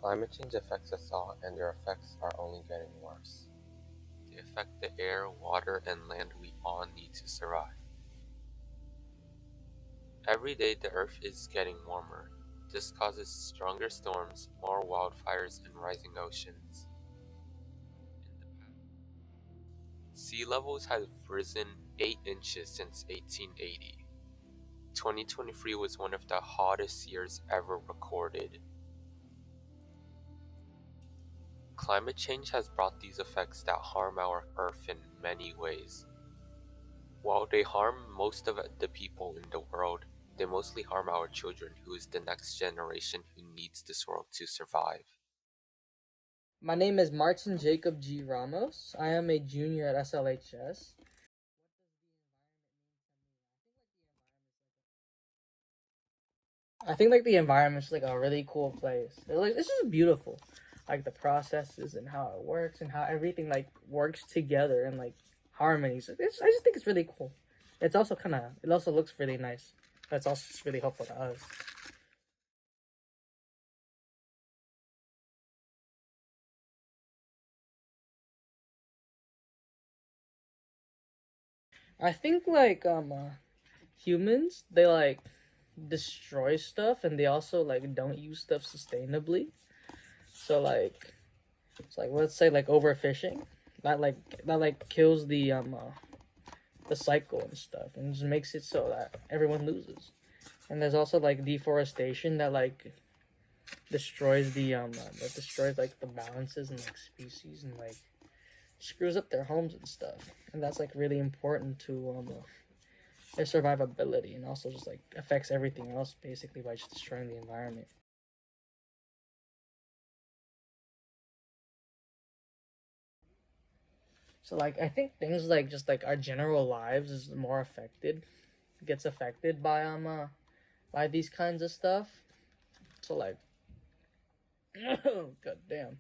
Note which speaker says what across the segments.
Speaker 1: Climate change affects us all, and their effects are only getting worse. They affect the air, water, and land we all need to survive. Every day the Earth is getting warmer. This causes stronger storms, more wildfires, and rising oceans. In the past, sea levels have risen 8 inches since 1880. 2023 was one of the hottest years ever recorded. Climate change has brought these effects that harm our Earth in many ways. While they harm most of the people in the world, they mostly harm our children, who is the next generation who needs this world to survive.
Speaker 2: My name is Martin Jacob G. Ramos. I am a junior at SLHS. I think like the environment's like a really cool place. Like this is beautiful, like the processes and how it works and how everything like works together and like harmonies. I just think it's really cool. It's also it also looks really nice. That's also just really helpful to us. I think humans they like destroy stuff and they also like don't use stuff sustainably. So like it's like let's say like overfishing that kills the cycle and stuff and just makes it so that everyone loses. And there's also like deforestation that like destroys like the balances and like species and like screws up their homes and stuff. And that's like really important to their survivability and also just like affects everything else basically by just destroying the environment. So like I think things like just like our general lives is more affected, gets affected by these kinds of stuff. So like god damn.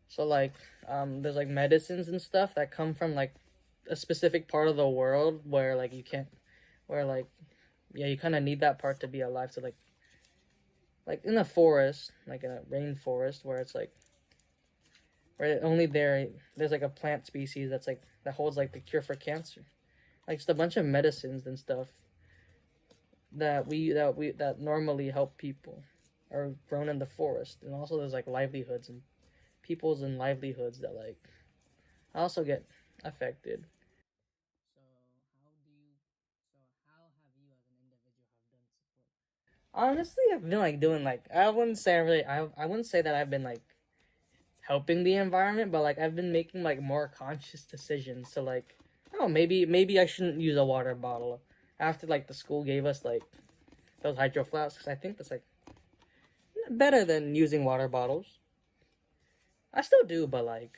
Speaker 2: So like there's like medicines and stuff that come from like a specific part of the world where like you can't where like yeah, you kind of need that part to be alive to like in a forest, like in a rainforest where it's like where only there's like a plant species that's like that holds like the cure for cancer. Like just a bunch of medicines and stuff that normally help people are grown in the forest. And also there's like livelihoods and peoples and livelihoods that like also get affected. So how have you as an individual have done support? Honestly, I've been like doing like I wouldn't say that I've been like helping the environment, but like I've been making like more conscious decisions to like oh maybe I shouldn't use a water bottle after like the school gave us like those hydro flasks. I think that's like better than using water bottles. I still do, but like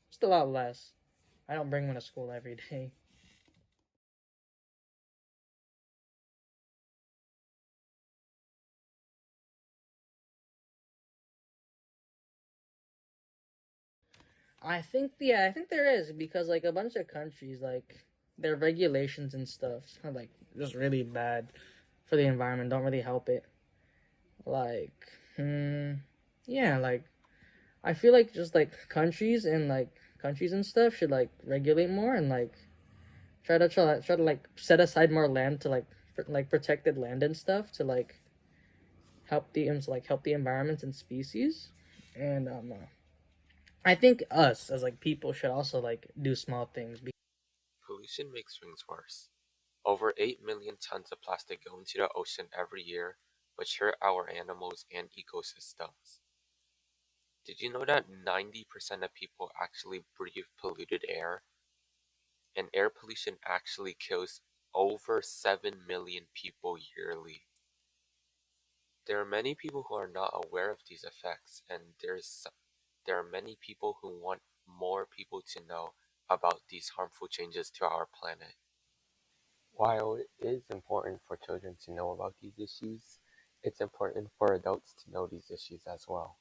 Speaker 2: just a lot less. I don't bring one to school every day. I think there is because like a bunch of countries like their regulations and stuff are like just really bad for the environment. Don't really help it. Like, yeah, like I feel like just like countries and stuff should like regulate more and like try to like set aside more land to like protected land and stuff to like help the environment and species. And I think us as like people should also like do small things.
Speaker 1: Pollution makes things worse. Over 8 million tons of plastic go into the ocean every year, which hurt our animals and ecosystems. Did you know that 90% of people actually breathe polluted air? And air pollution actually kills over 7 million people yearly. There are many people who are not aware of these effects, and there are many people who want more people to know about these harmful changes to our planet. While it is important for children to know about these issues, it's important for adults to know these issues as well.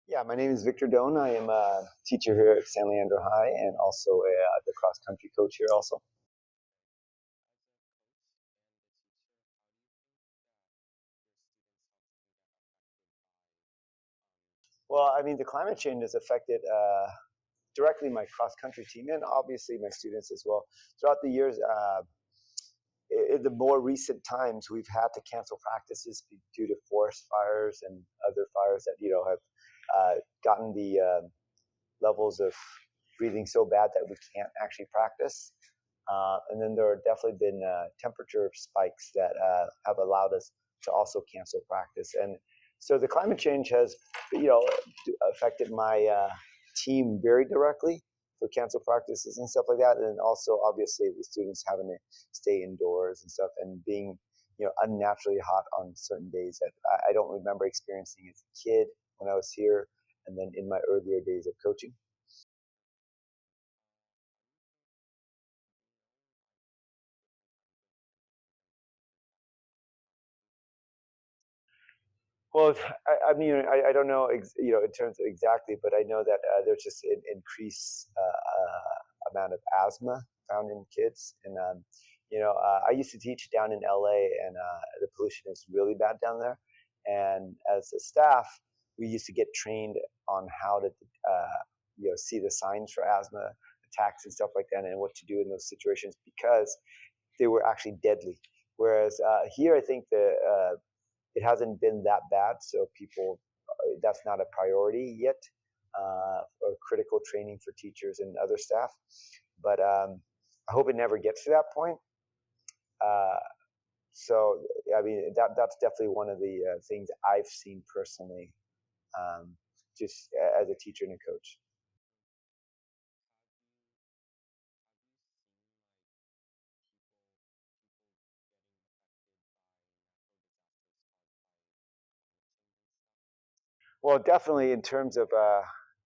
Speaker 3: Yeah, my name is Victor Doan. I am a teacher here at San Leandro High and also the cross country coach here also. Well, I mean, the climate change has affected directly my cross country team and obviously my students as well. Throughout the years, in the more recent times, we've had to cancel practices due to forest fires and other fires that have gotten the levels of breathing so bad that we can't actually practice. And then there have definitely been temperature spikes that have allowed us to also cancel practice. And so the climate change has, affected my team very directly for cancel practices and stuff like that. And also, obviously, the students having to stay indoors and stuff and being, unnaturally hot on certain days that I don't remember experiencing as a kid when I was here, and then in my earlier days of coaching. Well, I mean, I don't know, in terms of exactly, but I know that there's just an increased amount of asthma found in kids. And, I used to teach down in LA, and the pollution is really bad down there. And as a staff, we used to get trained on how to, see the signs for asthma attacks and stuff like that, and what to do in those situations because they were actually deadly. Whereas here, I think it hasn't been that bad, so people that's not a priority yet, or critical training for teachers and other staff. But I hope it never gets to that point. Uh, so I mean that's definitely one of the things I've seen personally, um, just as a teacher and a coach. Well, definitely in terms of,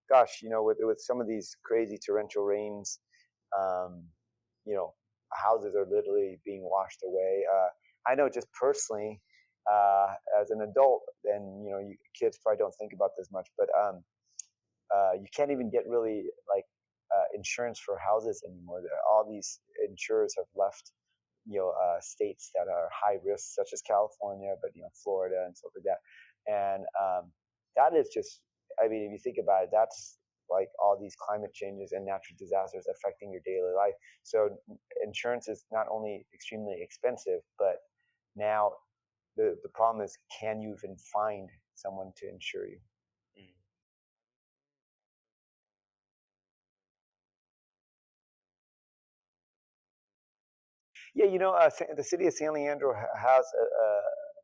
Speaker 3: gosh, with some of these crazy torrential rains, um, you know, houses are literally being washed away. I know just personally, as an adult, and kids probably don't think about this much, but you can't even get really like insurance for houses anymore. All these insurers have left, states that are high risk, such as California, but Florida and stuff like that. And that is just, I mean, if you think about it, that's like all these climate changes and natural disasters affecting your daily life. So insurance is not only extremely expensive, but now the problem is, can you even find someone to insure you? Mm. Yeah, the city of San Leandro has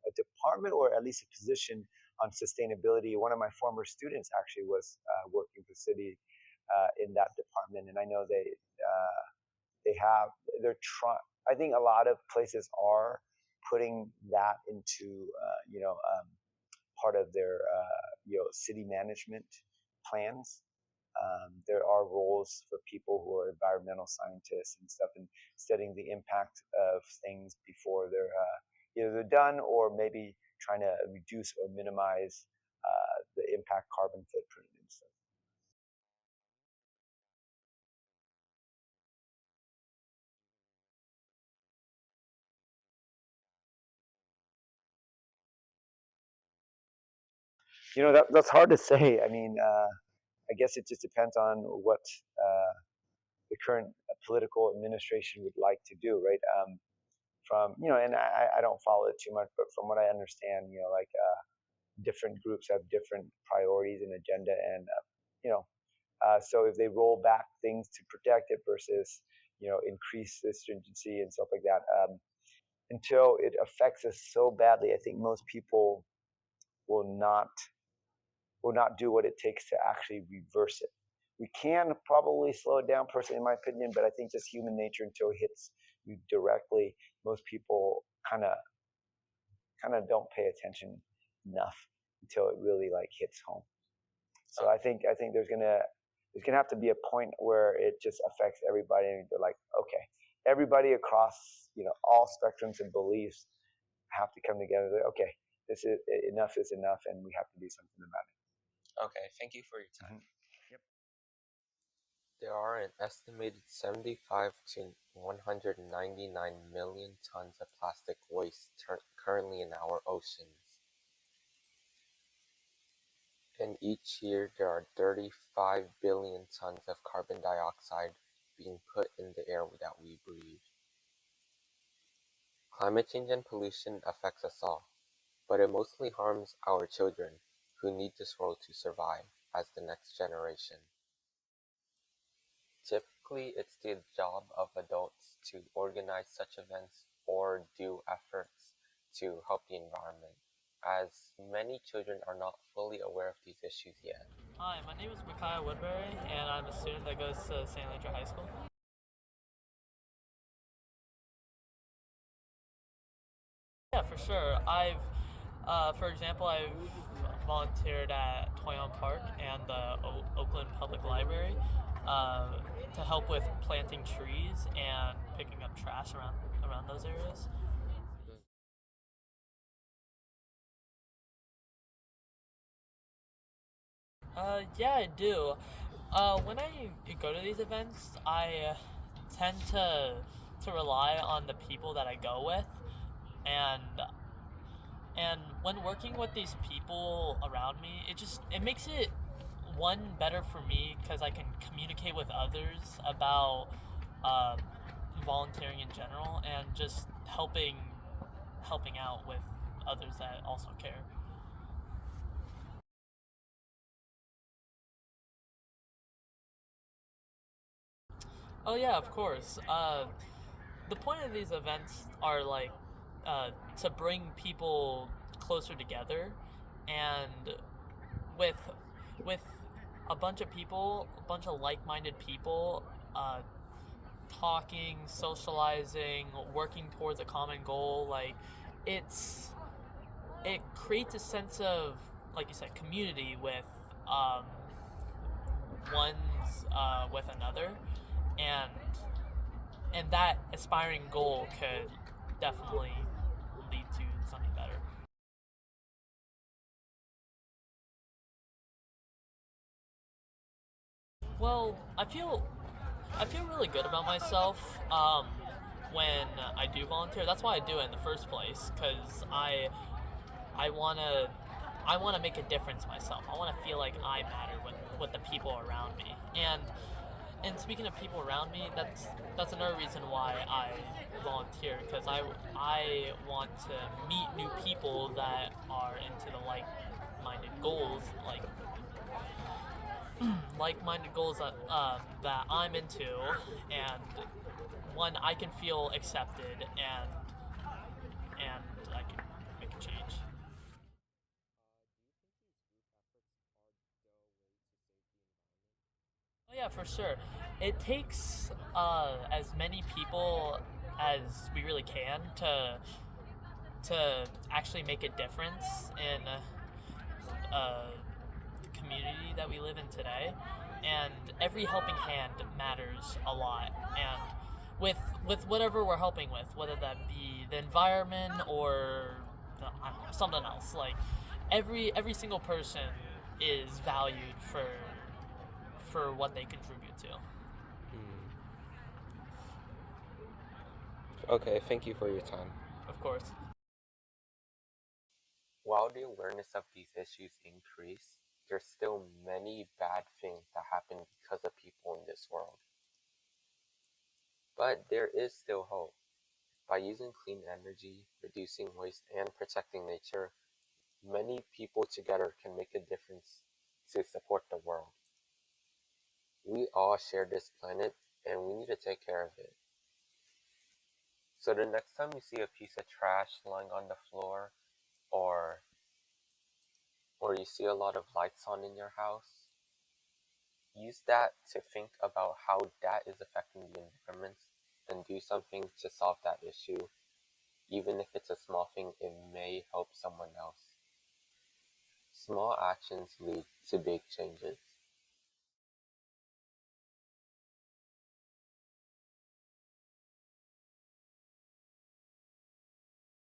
Speaker 3: a department, or at least a position on sustainability. One of my former students actually was working for the city in that department, and I know they have they're trying. I think a lot of places are putting that into part of their city management plans. There are roles for people who are environmental scientists and stuff, and studying the impact of things before they're either they're done, or maybe trying to reduce or minimize the impact carbon footprint and stuff. That's hard to say. I mean, I guess it just depends on what the current political administration would like to do, right? From and I don't follow it too much, but from what I understand, like different groups have different priorities and agenda, and so if they roll back things to protect it versus increase the stringency and stuff like that, until it affects us so badly, I think most people will not do what it takes to actually reverse it. We can probably slow it down, personally, in my opinion, but I think just human nature, until it hits you directly, most people kind of don't pay attention enough until it really like hits home. So I think there's gonna have to be a point where it just affects everybody, and they're like, okay, everybody across all spectrums and beliefs have to come together. Like, okay, this is enough is enough, and we have to do something about it.
Speaker 1: Okay, thank you for your time.
Speaker 3: Mm-hmm. Yep.
Speaker 1: There are an estimated 75 to 199 million tons of plastic waste currently in our oceans. And each year there are 35 billion tons of carbon dioxide being put in the air that we breathe. Climate change and pollution affects us all, but it mostly harms our children, who need this world to survive as the next generation. Typically, it's the job of adults to organize such events or do efforts to help the environment, as many children are not fully aware of these issues yet.
Speaker 4: Hi, my name is Micaiah Woodbury, and I'm a student that goes to St. Leger High School. Yeah, for sure. For example, I've volunteered at Toyon Park and the Oakland Public Library uh, to help with planting trees and picking up trash around those areas. Yeah, I do. When I go to these events, I tend to rely on the people that I go with, and and when working with these people around me, it makes it one better for me because I can communicate with others about uh, volunteering in general and just helping out with others that also care. Oh yeah, of course. The point of these events are like to bring people closer together, and with with a bunch of people, a bunch of like-minded people, uh, talking, socializing, working towards a common goal. Like it's it creates a sense of, like you said, community with um, one's with another, and that aspiring goal could definitely lead to something better. Well, I feel really good about myself when I do volunteer. That's why I do it in the first place, because I wanna I wanna make a difference myself. I wanna feel like I matter with the people around me. And speaking of people around me, that's another reason why I volunteer, because I want to meet new people that are into the like-minded goals, like-minded goals that I'm into, and one I can feel accepted, and I can make a change. Oh yeah, for sure. It takes as many people as we really can to actually make a difference in the community that we live in today. And every helping hand matters a lot. And with whatever we're helping with, whether that be the environment or something else, like every single person is valued for what they contribute to.
Speaker 1: Hmm. Okay, thank you for your time.
Speaker 4: Of course.
Speaker 1: While the awareness of these issues increase, there's still many bad things that happen because of people in this world. But there is still hope. By using clean energy, reducing waste, and protecting nature, many people together can make a difference to support the world. We all share this planet, and we need to take care of it. So the next time you see a piece of trash lying on the floor, or you see a lot of lights on in your house, use that to think about how that is affecting the environment and do something to solve that issue. Even if it's a small thing, it may help someone else. Small actions lead to big changes.